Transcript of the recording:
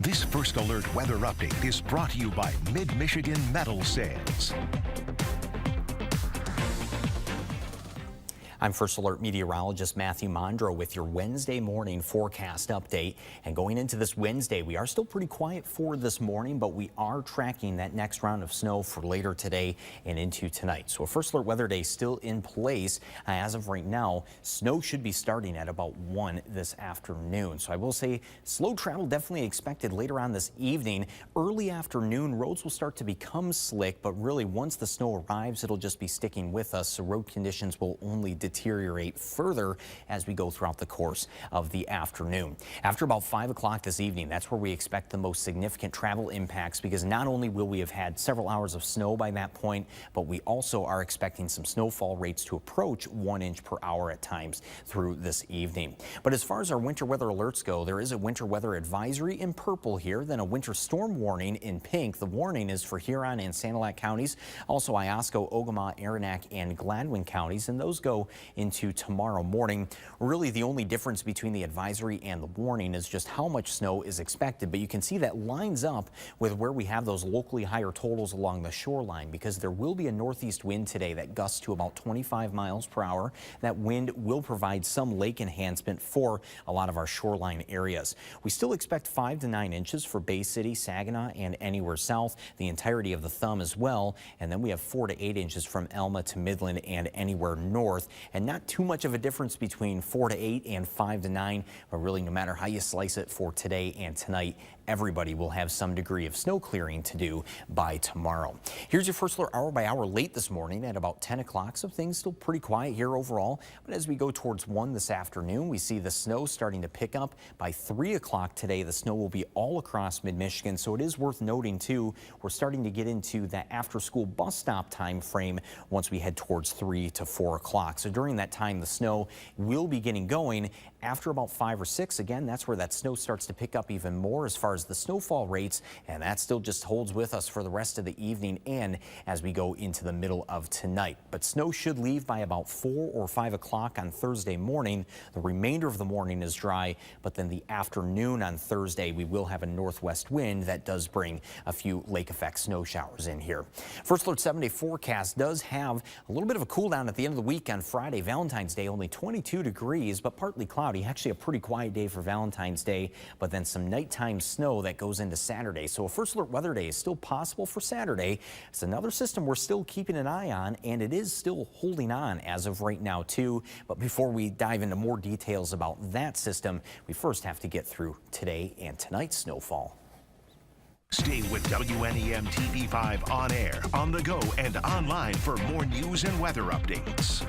This First Alert weather update is brought to you by Mid-Michigan Metal Sales. I'm First Alert Meteorologist Mathieu Mondro with your Wednesday morning forecast update. And going into this Wednesday, we are still pretty quiet for this morning, but we are tracking that next round of snow for later today and into tonight. So a First Alert weather day still in place. As of right now, snow should be starting at about 1 this afternoon. So I will say slow travel definitely expected later on this evening. Early afternoon, roads will start to become slick, but really once the snow arrives, it'll just be sticking with us. So road conditions will only deteriorate further as we go throughout the course of the afternoon. After about 5 o'clock this evening, that's where we expect the most significant travel impacts, because not only will we have had several hours of snow by that point, but we also are expecting some snowfall rates to approach 1 inch per hour at times through this evening. But as far as our winter weather alerts go, there is a winter weather advisory in purple here, then a winter storm warning in pink. The warning is for Huron and Sanilac counties, also Iosco, Ogama, Aranac, and Gladwin counties, and those go into tomorrow morning. Really, the only difference between the advisory and the warning is just how much snow is expected, but you can see that lines up with where we have those locally higher totals along the shoreline, because there will be a northeast wind today that gusts to about 25 miles per hour. That wind will provide some lake enhancement for a lot of our shoreline areas. We still expect 5 to 9 inches for Bay City, Saginaw, and anywhere south, the entirety of the Thumb as well, and then we have 4 to 8 inches from Elma to Midland and anywhere north. And not too much of a difference between 4 to 8 and 5 to 9, but really no matter how you slice it for today and tonight, everybody will have some degree of snow clearing to do by tomorrow. Here's your First Alert hour by hour late this morning at about 10 o'clock, so things still pretty quiet here overall. But as we go towards 1 this afternoon, we see the snow starting to pick up. By 3 o'clock today, the snow will be all across mid-Michigan, so it is worth noting too, we're starting to get into that after-school bus stop time frame once we head towards 3 to 4 o'clock. So during that time, the snow will be getting going. After about 5 or 6, again, that's where that snow starts to pick up even more as far as the snowfall rates, and that still just holds with us for the rest of the evening and as we go into the middle of tonight. But snow should leave by about 4 or 5 o'clock on Thursday morning. The remainder of the morning is dry, but then the afternoon on Thursday, we will have a northwest wind that does bring a few lake effect snow showers in here. First Alert 7-day forecast does have a little bit of a cool down at the end of the week on Friday. Valentine's Day, only 22 degrees, but partly cloudy. Actually a pretty quiet day for Valentine's Day, but then some nighttime snow that goes into Saturday. So a First Alert weather day is still possible for Saturday. It's another system we're still keeping an eye on, and it is still holding on as of right now too. But before we dive into more details about that system, we first have to get through today and tonight's snowfall. Stay with WNEM TV5 on air, on the go, and online for more news and weather updates.